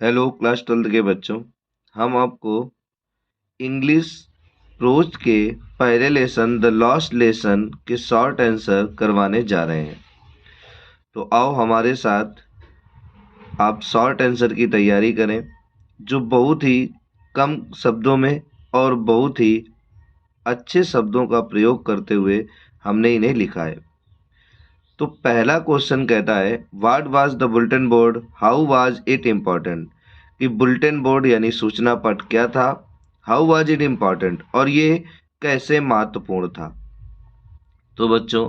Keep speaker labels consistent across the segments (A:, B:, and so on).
A: Hello class 12th के बच्चों, हम आपको इंग्लिश प्रोज के पहले लेसन द लास्ट लेसन के शॉर्ट आंसर करवाने जा रहे हैं। तो आओ हमारे साथ आप शॉर्ट आंसर की तैयारी करें, जो बहुत ही कम शब्दों में और बहुत ही अच्छे शब्दों का प्रयोग करते हुए हमने इन्हें लिखा है। तो पहला क्वेश्चन कहता है, what was the bulletin board, how was it important. कि बुलेटिन बोर्ड यानी सूचना पट क्या था, हाउ वाज इट इम्पोर्टेंट और ये कैसे महत्वपूर्ण था। तो बच्चों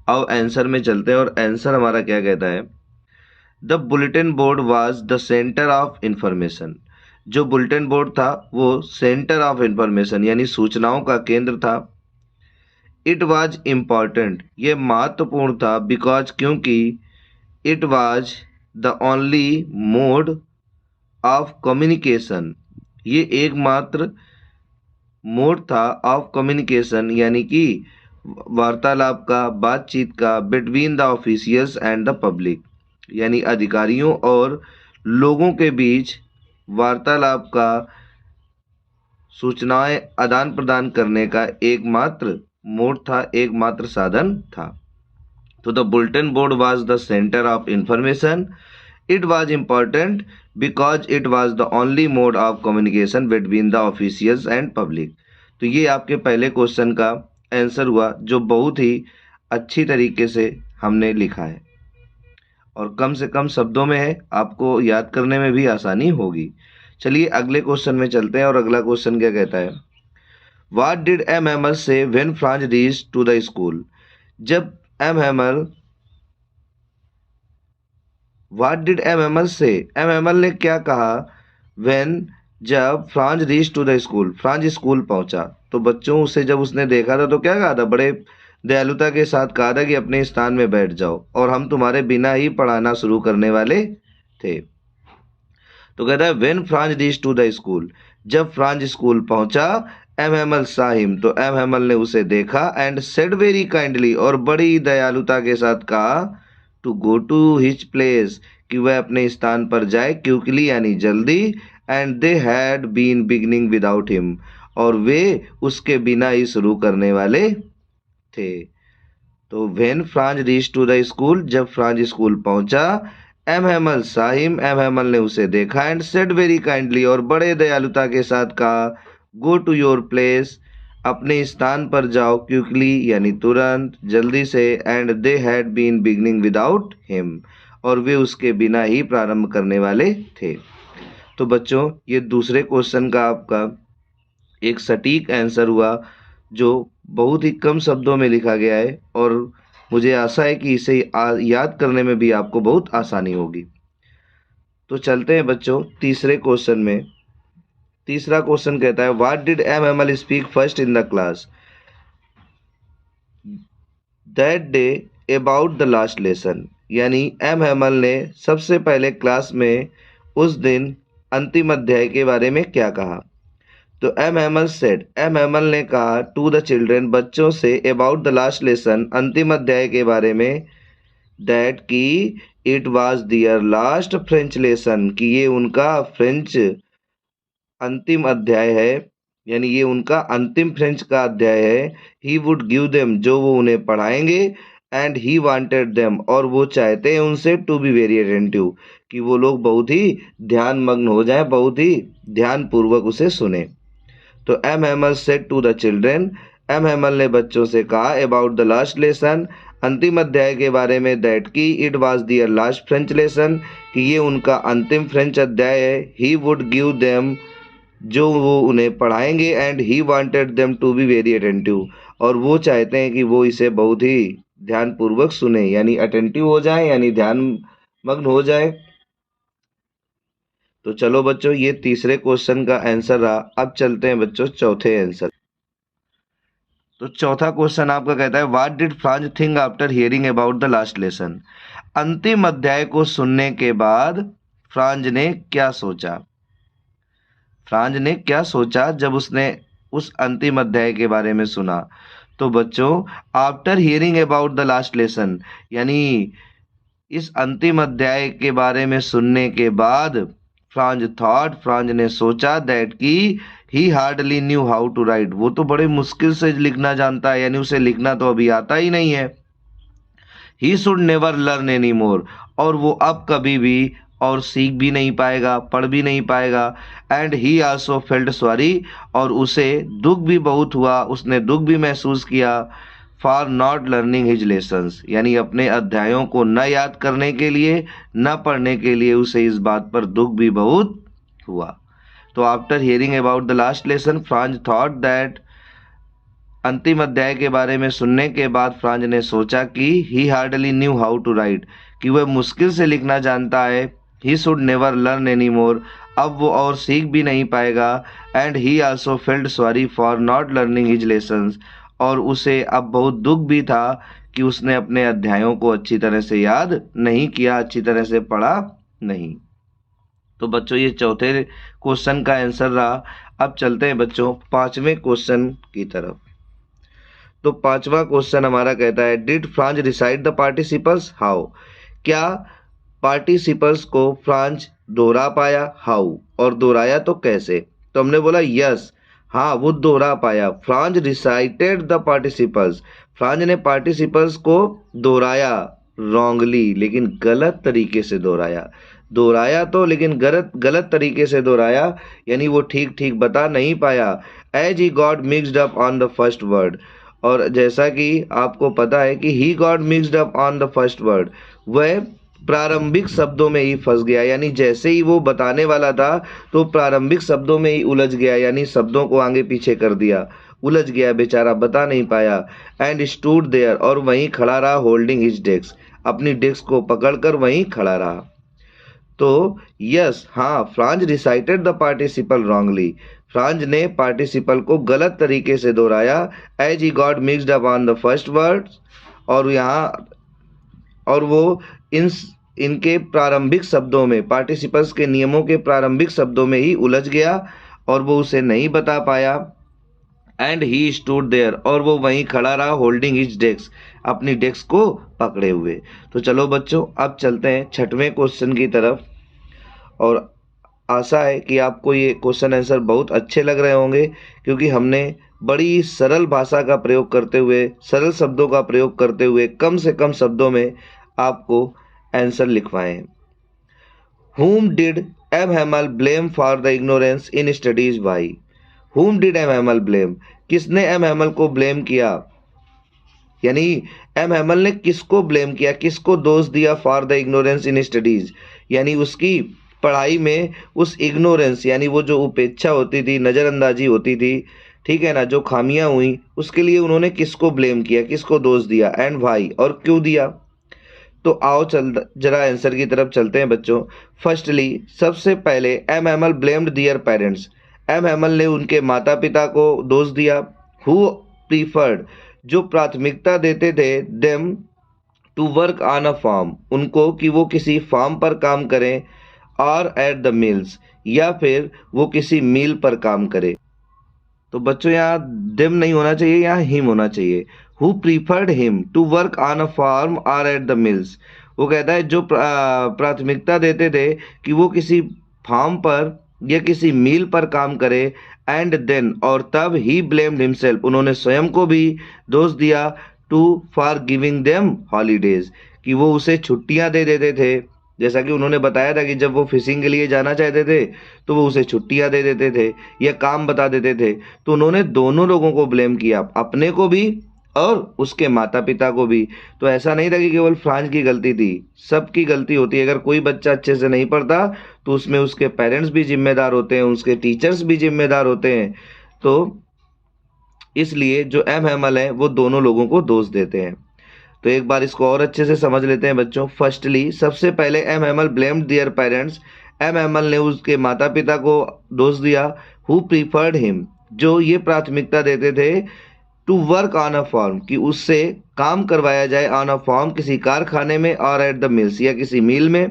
A: अब आंसर में चलते हैं और आंसर हमारा क्या कहता है, the bulletin board was the centre of information. जो बुलेटिन बोर्ड था वो सेंटर ऑफ इंफॉर्मेशन यानी सूचनाओं का केंद्र था। इट वाज इम्पॉर्टेंट, ये महत्वपूर्ण था, बिकॉज क्योंकि it was the only mode of communication, ये एकमात्र मोड था ऑफ कम्युनिकेशन यानी कि वार्तालाप का, बातचीत का, between the officials and the public, यानी अधिकारियों और लोगों के बीच वार्तालाप का, सूचनाएं आदान प्रदान करने का एकमात्र मोड था, एकमात्र साधन था। तो the bulletin board was the centre of information. It was important because it was the only mode of communication between the officials and public। तो ये आपके पहले क्वेश्चन का आंसर हुआ, जो बहुत ही अच्छी तरीके से हमने लिखा है और कम से कम शब्दों में है, आपको याद करने में भी आसानी होगी। चलिए अगले क्वेश्चन में चलते हैं और अगला क्वेश्चन क्या कहता है, What did M. Hamel say when Franz reached to the school। जब M. Hamel What did M. Hamel say? M. Hamel ने क्या कहा when जब Franz reach to the school, Franz school पहुंचा। तो बच्चों उसे जब उसने देखा था तो क्या कहा था, बड़े दयालुता के साथ कहा था कि अपने स्थान में बैठ जाओ और हम तुम्हारे बिना ही पढ़ाना शुरू करने वाले थे। तो कहता है when Franz reach to the school, जब फ्रांज स्कूल पहुंचा, एम हेमल saw him, तो एम हेमल ने उसे देखा, एंड सेड वेरी काइंडली, और बड़ी दयालुता के साथ कहा, to go to his place, कि वह अपने स्थान पर जाए, क्विकली यानी जल्दी, and they had been beginning without him, और वे उसके बिना ही शुरू करने वाले थे। तो when Franz reach to the school, जब फ्रांज स्कूल पहुंचा, M Hamel saw him, M Hamel ने उसे देखा, एंड सेड वेरी काइंडली, और बड़े दयालुता के साथ कहा, गो टू योर प्लेस, अपने स्थान पर जाओ, क्विकली यानी तुरंत, जल्दी से, and they had been beginning without him, और वे उसके बिना ही प्रारंभ करने वाले थे। तो बच्चों ये दूसरे क्वेश्चन का आपका एक सटीक आंसर हुआ, जो बहुत ही कम शब्दों में लिखा गया है और मुझे आशा है कि इसे याद करने में भी आपको बहुत आसानी होगी। तो चलते हैं बच्चों तीसरे क्वेश्चन में। तीसरा क्वेश्चन कहता है, what did M Hamel speak first in the class that day about the last lesson. यानी एम हेमल ने सबसे पहले क्लास में उस दिन अंतिम अध्याय के बारे में क्या कहा। तो M Hamel said, M Hamel ने कहा टू द चिल्ड्रेन, बच्चों से, अबाउट द लास्ट लेसन, अंतिम अध्याय के बारे में, दैट की it was their last French lesson, कि ये उनका फ्रेंच अंतिम अध्याय है, यानी ये उनका अंतिम फ्रेंच का अध्याय है। ही वुड गिव देम, जो वो उन्हें पढ़ाएंगे, एंड ही वांटेड देम, और वो चाहते हैं उनसे, टू बी वेरी अटेंटिव, कि वो लोग बहुत ही ध्यान मग्न हो जाएं, बहुत ही ध्यान पूर्वक उसे सुने। तो M Hamel said to the children, M Hamel ने बच्चों से कहा, अबाउट द लास्ट लेसन, अंतिम अध्याय के बारे में, दैट की it was their last French lesson, कि ये उनका अंतिम फ्रेंच अध्याय है। ही वुड गिव देम, जो वो उन्हें पढ़ाएंगे, and he wanted them to be very attentive, और वो चाहते हैं कि वो इसे बहुत ही ध्यानपूर्वक सुने, यानी अटेंटिव हो जाए, यानी ध्यान मग्न हो जाए। तो चलो बच्चों ये तीसरे क्वेश्चन का आंसर रहा। अब चलते हैं बच्चों चौथे आंसर। तो चौथा क्वेश्चन आपका कहता है, what did Franz think after hearing about the last lesson. अंतिम अध्याय को सुनने के बाद फ्रांज ने क्या सोचा। फ्रांज ने क्या सोचा जब उसने उस अंतिम अध्याय के बारे में सुना। तो बच्चों after hearing about the last lesson, यानी इस अंतिम अध्याय के बारे में सुनने के बाद फ्रांज ने सोचा दैट कि he hardly knew how to write, वो तो बड़े मुश्किल से लिखना जानता है, यानी उसे लिखना तो अभी आता ही नहीं है। He should never learn any मोर, और वो अब कभी भी और सीख भी नहीं पाएगा, पढ़ भी नहीं पाएगा। And he also felt sorry, और उसे दुख भी बहुत हुआ, उसने दुख भी महसूस किया for not learning his lessons, यानी अपने अध्यायों को न याद करने के लिए, न पढ़ने के लिए उसे इस बात पर दुख भी बहुत हुआ। तो after hearing about the last lesson Franz thought that, अंतिम अध्याय के बारे में सुनने के बाद फ्रांज ने सोचा कि he hardly knew how to write, कि वह मुश्किल से लिखना जानता है। He should never learn any more, अब वो और सीख भी नहीं पाएगा। And he also felt sorry for not learning his lessons, और उसे अब बहुत दुख भी था कि उसने अपने अध्यायों को अच्छी तरह से याद नहीं किया, अच्छी तरह से पढ़ा नहीं। तो बच्चों ये चौथे क्वेश्चन का आंसर रहा। अब चलते हैं बच्चों पांचवें क्वेश्चन की तरफ। तो पांचवा क्वेश्चन हमारा कहता है, did Franz recite the participles how, क्या पार्टिसिपल्स को फ्रांज दोहरा पाया, हाउ, और दोहराया तो कैसे। तो हमने बोला यस, हाँ वो दोहरा पाया। Franz recited the participles, Franz ने पार्टिसिपल्स को दोहराया रॉन्गली, लेकिन गलत तरीके से दोहराया। दोहराया तो लेकिन गलत तरीके से दोहराया, यानी वो ठीक ठीक बता नहीं पाया। As he got mixed up on the first word, और जैसा कि आपको पता है कि he got mixed up on the first word, वह प्रारंभिक शब्दों में ही फंस गया, यानी जैसे ही वो बताने वाला था तो प्रारंभिक शब्दों में ही उलझ गया, यानी शब्दों को आगे पीछे कर दिया, उलझ गया बेचारा, बता नहीं पाया। एंड स्टूड देयर, और वहीं खड़ा रहा, होल्डिंग हिज डेस्क, अपनी डेस्क को पकड़कर वहीं खड़ा रहा। तो यस, हाँ Franz recited the participle wrongly, Franz ने पार्टिसिपल को गलत तरीके से दोहराया। As he got mixed up on the first word, और यहाँ और वो इनके प्रारंभिक शब्दों में, पार्टिसिपल्स के नियमों के प्रारंभिक शब्दों में ही उलझ गया और वो उसे नहीं बता पाया। एंड ही स्टूड देयर, और वो वहीं खड़ा रहा, होल्डिंग हिज डेस्क, अपनी डेस्क को पकड़े हुए। तो चलो बच्चों अब चलते हैं छठवें क्वेश्चन की तरफ, और आशा है कि आपको ये क्वेश्चन आंसर बहुत अच्छे लग रहे होंगे, क्योंकि हमने बड़ी सरल भाषा का प्रयोग करते हुए, सरल शब्दों का प्रयोग करते हुए कम से कम शब्दों में आपको आंसर लिखवाए हैं। Whom did M. Hamel blame for the ignorance in studies? Why? Whom did M. Hamel blame? किसने M. Hamel को ब्लेम किया, यानी M. Hamel ने किसको ब्लेम किया, किसको दोष दिया for the ignorance in studies, यानी उसकी पढ़ाई में उस इग्नोरेंस, यानी वो जो उपेक्षा होती थी, नज़रअंदाजी होती थी, ठीक है ना, जो खामियां हुई, उसके लिए उन्होंने किसको ब्लेम किया, किसको दोष दिया, एंड वाई, और क्यों दिया। तो आओ जरा आंसर की तरफ चलते हैं बच्चों। फर्स्टली, सबसे पहले एम हैमल ब्लेम्ड दियर पेरेंट्स, एम हैमल ने उनके माता पिता को दोष दिया। हु प्रीफर्ड, जो प्राथमिकता देते थे, them to work on a farm, उनको कि वो किसी फार्म पर काम करें, और एट द मिल्स, या फिर वो किसी मिल पर काम करे। तो बच्चों यहाँ देम नहीं होना चाहिए, यहाँ हिम होना चाहिए। Who preferred him to work on a farm और एट द मिल्स, वो कहता है जो प्राथमिकता देते थे कि वो किसी फार्म पर या किसी मिल पर काम करे। एंड देन, और तब ही ब्लेम्ड हिमसेल्फ, उन्होंने स्वयं को भी दोष दिया, too for giving them holidays, कि वो उसे छुट्टियां दे देते थे। जैसा कि उन्होंने बताया था कि जब वो फिशिंग के लिए जाना चाहते थे तो वो उसे छुट्टियां दे देते थे या काम बता देते थे। तो उन्होंने दोनों लोगों को ब्लेम किया, अपने को भी और उसके माता पिता को भी। तो ऐसा नहीं था कि केवल फ्रांज की गलती थी, सबकी गलती होती है। अगर कोई बच्चा अच्छे से नहीं पढ़ता तो उसमें उसके पेरेंट्स भी जिम्मेदार होते हैं, उसके टीचर्स भी जिम्मेदार होते हैं। तो इसलिए जो एम हैमल है वो दोनों लोगों को दोष देते हैं। तो एक बार इसको और अच्छे से समझ लेते हैं बच्चों। फर्स्टली, सबसे पहले M Hamel blamed their parents, M Hamel ने उसके माता पिता को दोष दिया। हु प्रीफर्ड हिम, जो ये प्राथमिकता देते थे, to work on a farm, कि उससे काम करवाया जाए, ऑन अ फार्म, किसी कारखाने में, और एट द मिल्स, या किसी मिल में।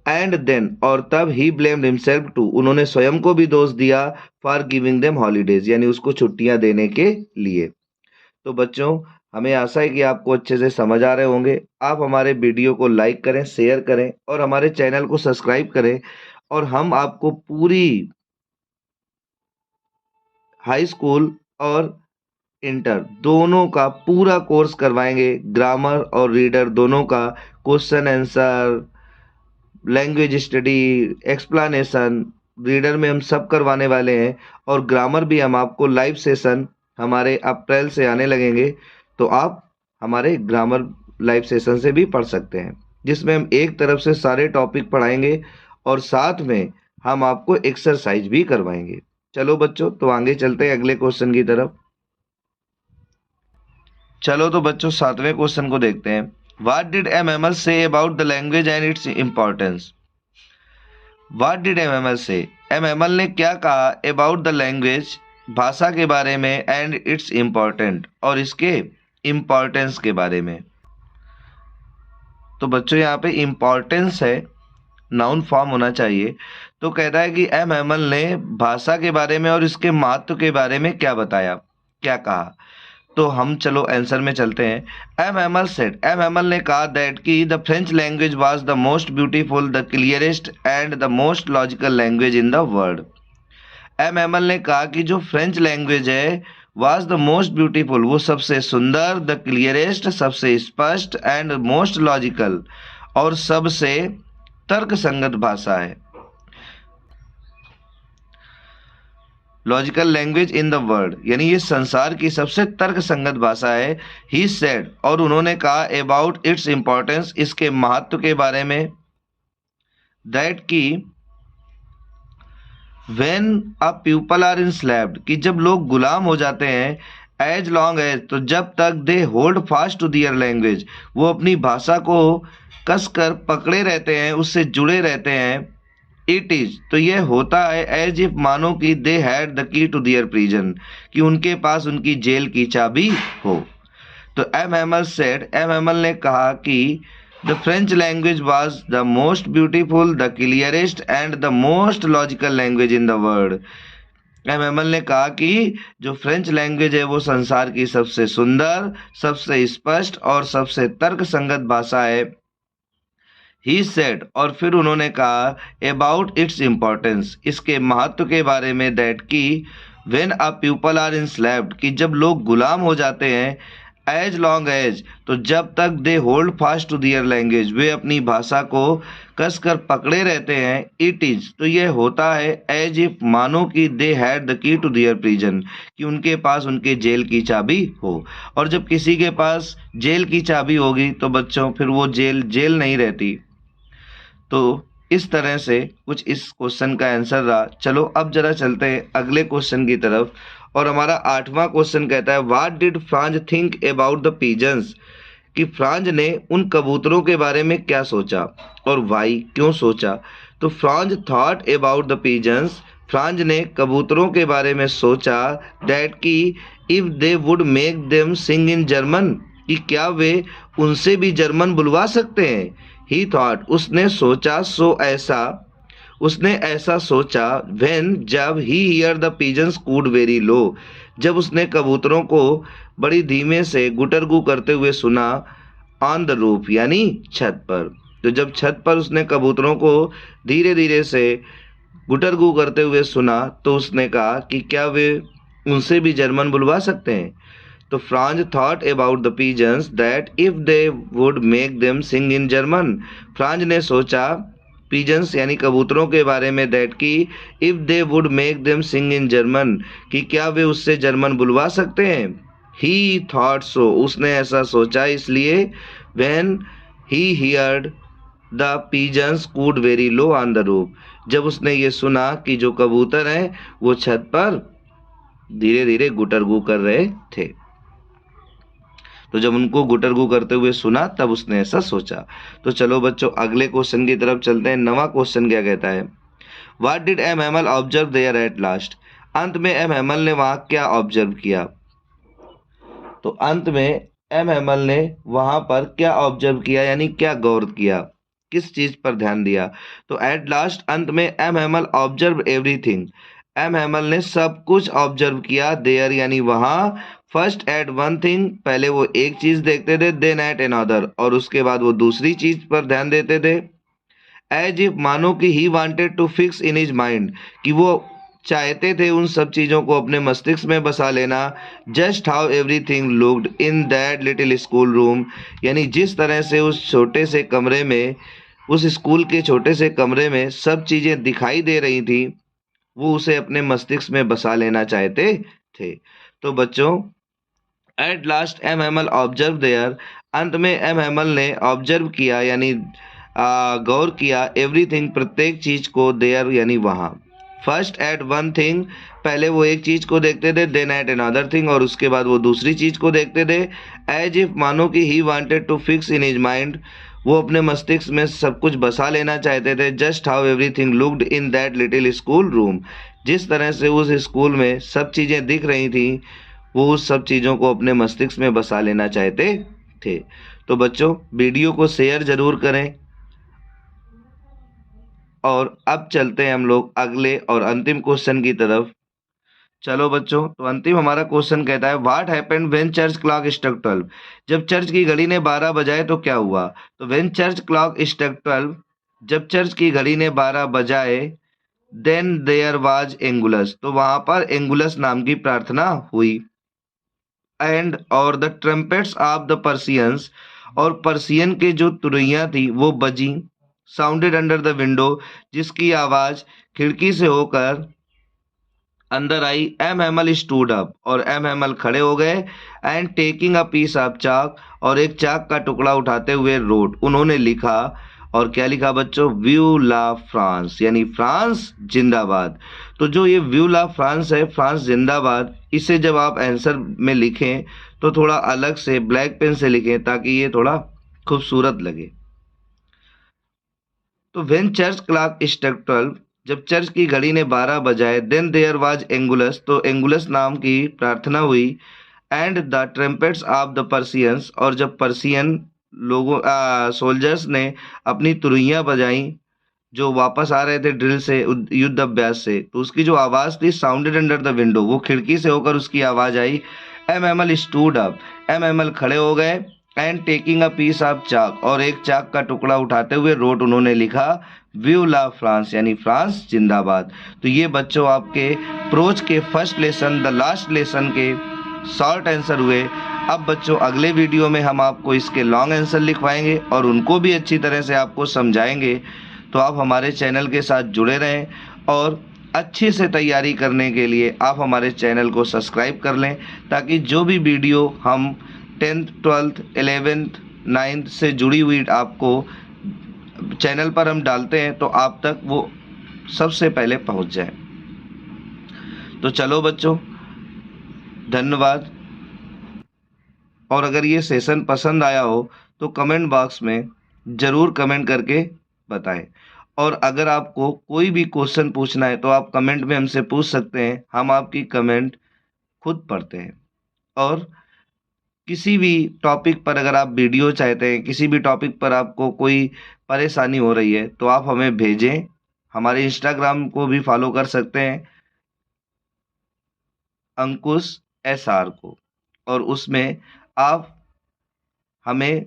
A: एंड देन, और तब ही ब्लेम्ड हिमसेल्फ टू, उन्होंने स्वयं को भी दोष दिया, फॉर गिविंग देम हॉलीडेज, यानी उसको छुट्टियां देने के लिए। तो बच्चों हमें आशा है कि आपको अच्छे से समझ आ रहे होंगे। आप हमारे वीडियो को लाइक करें, शेयर करें और हमारे चैनल को सब्सक्राइब करें, और हम आपको पूरी हाई स्कूल और इंटर दोनों का पूरा कोर्स करवाएंगे, ग्रामर और रीडर दोनों का, question answer, language study, explanation, reader में हम सब करवाने वाले हैं। और ग्रामर भी हम आपको लाइव सेशन हमारे अप्रैल से आने लगेंगे, तो आप हमारे ग्रामर लाइव सेशन से भी पढ़ सकते हैं, जिसमें हम एक तरफ से सारे टॉपिक पढ़ाएंगे और साथ में हम आपको एक्सरसाइज भी करवाएंगे। चलो बच्चों, तो आगे चलते हैं अगले क्वेश्चन की तरफ। चलो तो बच्चों 7वें क्वेश्चन को देखते हैं। What did MML say about the language and its importance? What did MML say? MML ने क्या कहा about the language, भाषा के बारे में, and its important, और इसके importance के बारे में। तो बच्चों यहाँ पे importance है, नाउन फॉर्म होना चाहिए। तो कहता है कि MML ने भाषा के बारे में और इसके महत्व के बारे में क्या बताया, क्या कहा। तो हम चलो आंसर में चलते हैं। एम एम एल ने कहा दैट कि the French language was the most beautiful, the clearest and the most logical language in the world. M M L ने कहा कि जो फ्रेंच लैंग्वेज है वाज द मोस्ट ब्यूटीफुल, वो सबसे सुंदर, द क्लियरेस्ट सबसे स्पष्ट, एंड मोस्ट लॉजिकल और सबसे तर्कसंगत भाषा है, logical language in the world, यानी ये संसार की सबसे तर्क संगत भाषा है। ही सेड, और उन्होंने कहा अबाउट इट्स इंपॉर्टेंस, इसके महत्व के बारे में, दैट की when a people are enslaved, कि जब लोग गुलाम हो जाते हैं, एज लॉन्ग एज, तो जब तक they hold fast to their language, वो अपनी भाषा को कसकर पकड़े रहते हैं, उससे जुड़े रहते हैं। इट इज, तो यह होता है एज इफ, मानो कि they had the key to their prison, कि उनके पास उनकी जेल की चाबी हो। तो एम एम एल ने कहा कि the French language was the most beautiful, the clearest and the most logical language in the world. M M L ने कहा कि जो फ्रेंच लैंग्वेज है वो संसार की सबसे सुंदर, सबसे स्पष्ट और सबसे तर्क संगत भाषा है। ही सेड, और फिर उन्होंने कहा अबाउट इट्स इम्पोर्टेंस, इसके महत्व के बारे में, दैट की when a people are enslaved, कि जब लोग गुलाम हो जाते हैं, एज लॉन्ग एज, तो जब तक they hold fast to their language, वे अपनी भाषा को कसकर पकड़े रहते हैं। इट इज, तो यह होता है एज इफ, मानो कि they had the key to their prison, कि उनके पास उनके जेल की चाबी हो। और जब किसी के पास जेल की चाबी होगी तो बच्चों फिर वो जेल नहीं रहती। तो इस तरह से कुछ इस क्वेश्चन का आंसर रहा। चलो अब जरा चलते हैं अगले क्वेश्चन की तरफ, और हमारा 8वां क्वेश्चन कहता है what did Franz think about the pigeons, कि फ्रांज ने उन कबूतरों के बारे में क्या सोचा और वाई, क्यों सोचा। तो Franz thought about the pigeons, Franz ने कबूतरों के बारे में सोचा, दैट की if they would make them sing in German, कि क्या वे उनसे भी जर्मन बुलवा सकते हैं। ही थॉट, उसने सोचा, सो ऐसा, उसने ऐसा सोचा, व्हेन, जब, he hear the pigeons could very low, जब उसने कबूतरों को बड़ी धीमे से गुटरगू करते हुए सुना, ऑन द रूफ, यानी छत पर। तो जब छत पर उसने कबूतरों को धीरे धीरे से गुटरगू करते हुए सुना, तो उसने कहा कि क्या वे उनसे भी जर्मन बुलवा सकते हैं। तो Franz thought about the pigeons that if they would make them sing in German, Franz ने सोचा पिजन्स यानी कबूतरों के बारे में, दैट की if they would make them sing in German, कि क्या वे उससे जर्मन बुलवा सकते हैं। ही थॉट सो, उसने ऐसा सोचा इसलिए, when he heard the pigeons could very low on the roof, जब उसने ये सुना कि जो कबूतर हैं वो छत पर धीरे धीरे गुटरगू कर रहे थे। तो जब उनको गुटरगू करते हुए सुना तब उसने ऐसा सोचा। तो चलो बच्चों अगले क्वेश्चन की तरफ चलते हैं। 9वां क्वेश्चन क्या कहता है, what did M Hamel observe there at last, अंत में एम एमल ने वहां क्या ऑब्जर्व किया। तो अंत में एम एमल ने वहां पर क्या ऑब्जर्व किया, यानी क्या गौर किया, किस चीज पर ध्यान दिया। तो एट लास्ट, अंत में, M Hamel observe everything, M Hamel ने सब कुछ ऑब्जर्व किया, देयर यानी वहां, फर्स्ट एट वन थिंग, पहले वो एक चीज देखते थे, देन एट अनदर, और उसके बाद वो दूसरी चीज पर ध्यान देते थे, एज इफ मानो कि he wanted to fix in his mind, कि वो चाहते थे उन सब चीज़ों को अपने मस्तिष्क में बसा लेना। Just how everything looked in that little school room, यानी जिस तरह से उस छोटे से कमरे में, उस स्कूल के छोटे से कमरे में सब चीज़ें दिखाई दे रही थी, वो उसे अपने मस्तिष्क में बसा लेना चाहते थे। तो बच्चों, at last M Hamel observe there, अंत में एम हेमल ने ऑब्जर्व किया यानी गौर किया, एवरीथिंग प्रत्येक चीज को, देयर यानी वहाँ। फर्स्ट एट वन थिंग, पहले वो एक चीज को देखते थे, देन एट अनदर थिंग, और उसके बाद वो दूसरी चीज को देखते थे। एज इफ मानो कि he wanted to fix in his mind, वो अपने मस्तिष्क में सब कुछ बसा लेना चाहते थे। Just how everything looked in that little school room, जिस तरह से उस स्कूल में सब चीजें दिख रही थी, वो उस सब चीज़ों को अपने मस्तिष्क में बसा लेना चाहते थे। तो बच्चों, वीडियो को शेयर जरूर करें। और अब चलते हैं हम लोग अगले और अंतिम क्वेश्चन की तरफ। चलो बच्चों, तो अंतिम हमारा क्वेश्चन कहता है, what happened when church clock struck 12, जब चर्च की घड़ी ने 12 बजाए तो क्या हुआ। तो व्हेन चर्च क्लॉक स्ट्रक 12, जब चर्च की घड़ी ने 12 बजाए, देन देयर वाज एंगुलस, तो वहां पर एंगुलस नाम की प्रार्थना हुई। एंड और द ट्रम्पेट्स ऑफ द पर्सियंस, और पर्सियन के जो तुरैया थी वो बजी, साउंडेड अंडर द विंडो, जिसकी आवाज खिड़की से होकर अंदर आई। एम हेमल स्टूड अप, और एम हेमल खड़े हो गए। And taking a piece of chalk, और एक चाक का टुकड़ा उठाते हुए रोट, उन्होंने लिखा। और क्या लिखा बच्चों, व्यू ला फ्रांस, यानी फ्रांस जिंदाबाद। तो जो ये व्यू ला फ्रांस है, फ्रांस जिंदाबाद, इसे जब आप आंसर में लिखें तो थोड़ा अलग से ब्लैक पेन से लिखें ताकि ये थोड़ा खूबसूरत लगे। तो व्हेन चर्च क्लॉक स्ट्रक 12, जब चर्च की घड़ी ने 12 बजाए, देन देयर वाज एंगुलस, तो एंगुलस नाम की प्रार्थना हुई। And the trumpets of the पर्सियंस, और जब पर्सियन लोगों सोल्जर्स ने अपनी तुरैया बजाई, जो वापस आ रहे थे ड्रिल से, युद्ध अभ्यास से, तो उसकी जो आवाज थी, साउंडेड अंडर द विंडो, वो खिड़की से होकर उसकी आवाज आई। एम एमल स्टूड अप, एम एमल खड़े हो गए। And taking a piece of chalk, और एक चाक का टुकड़ा उठाते हुए रोट, उन्होंने लिखा व्यू ला फ्रांस, यानी फ्रांस जिंदाबाद। तो ये बच्चों आपके प्रोज के first lesson, the last lesson के शॉर्ट आंसर हुए। अब बच्चों, अगले वीडियो में हम आपको इसके लॉन्ग आंसर लिखवाएंगे और उनको भी अच्छी तरह से आपको समझाएंगे। तो आप हमारे चैनल के साथ जुड़े रहें, और अच्छे से तैयारी करने के लिए आप हमारे चैनल को सब्सक्राइब कर लें, ताकि जो भी वीडियो हम 10th 12th 11th 9th से जुड़ी हुई आपको चैनल पर हम डालते हैं तो आप तक वो सबसे पहले पहुंच जाए। तो चलो बच्चों, धन्यवाद। और अगर ये सेशन पसंद आया हो तो कमेंट बॉक्स में ज़रूर कमेंट करके बताएं। और अगर आपको कोई भी क्वेश्चन पूछना है तो आप कमेंट में हमसे पूछ सकते हैं, हम आपकी कमेंट खुद पढ़ते हैं। और किसी भी टॉपिक पर अगर आप वीडियो चाहते हैं, किसी भी टॉपिक पर आपको कोई परेशानी हो रही है, तो आप हमें भेजें। हमारे इंस्टाग्राम को भी फॉलो कर सकते हैं, अंकुश SR को, और उसमें आप हमें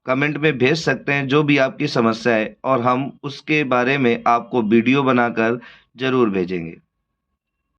A: कमेंट में भेज सकते हैं जो भी आपकी समस्या है, और हम उसके बारे में आपको वीडियो बनाकर ज़रूर भेजेंगे।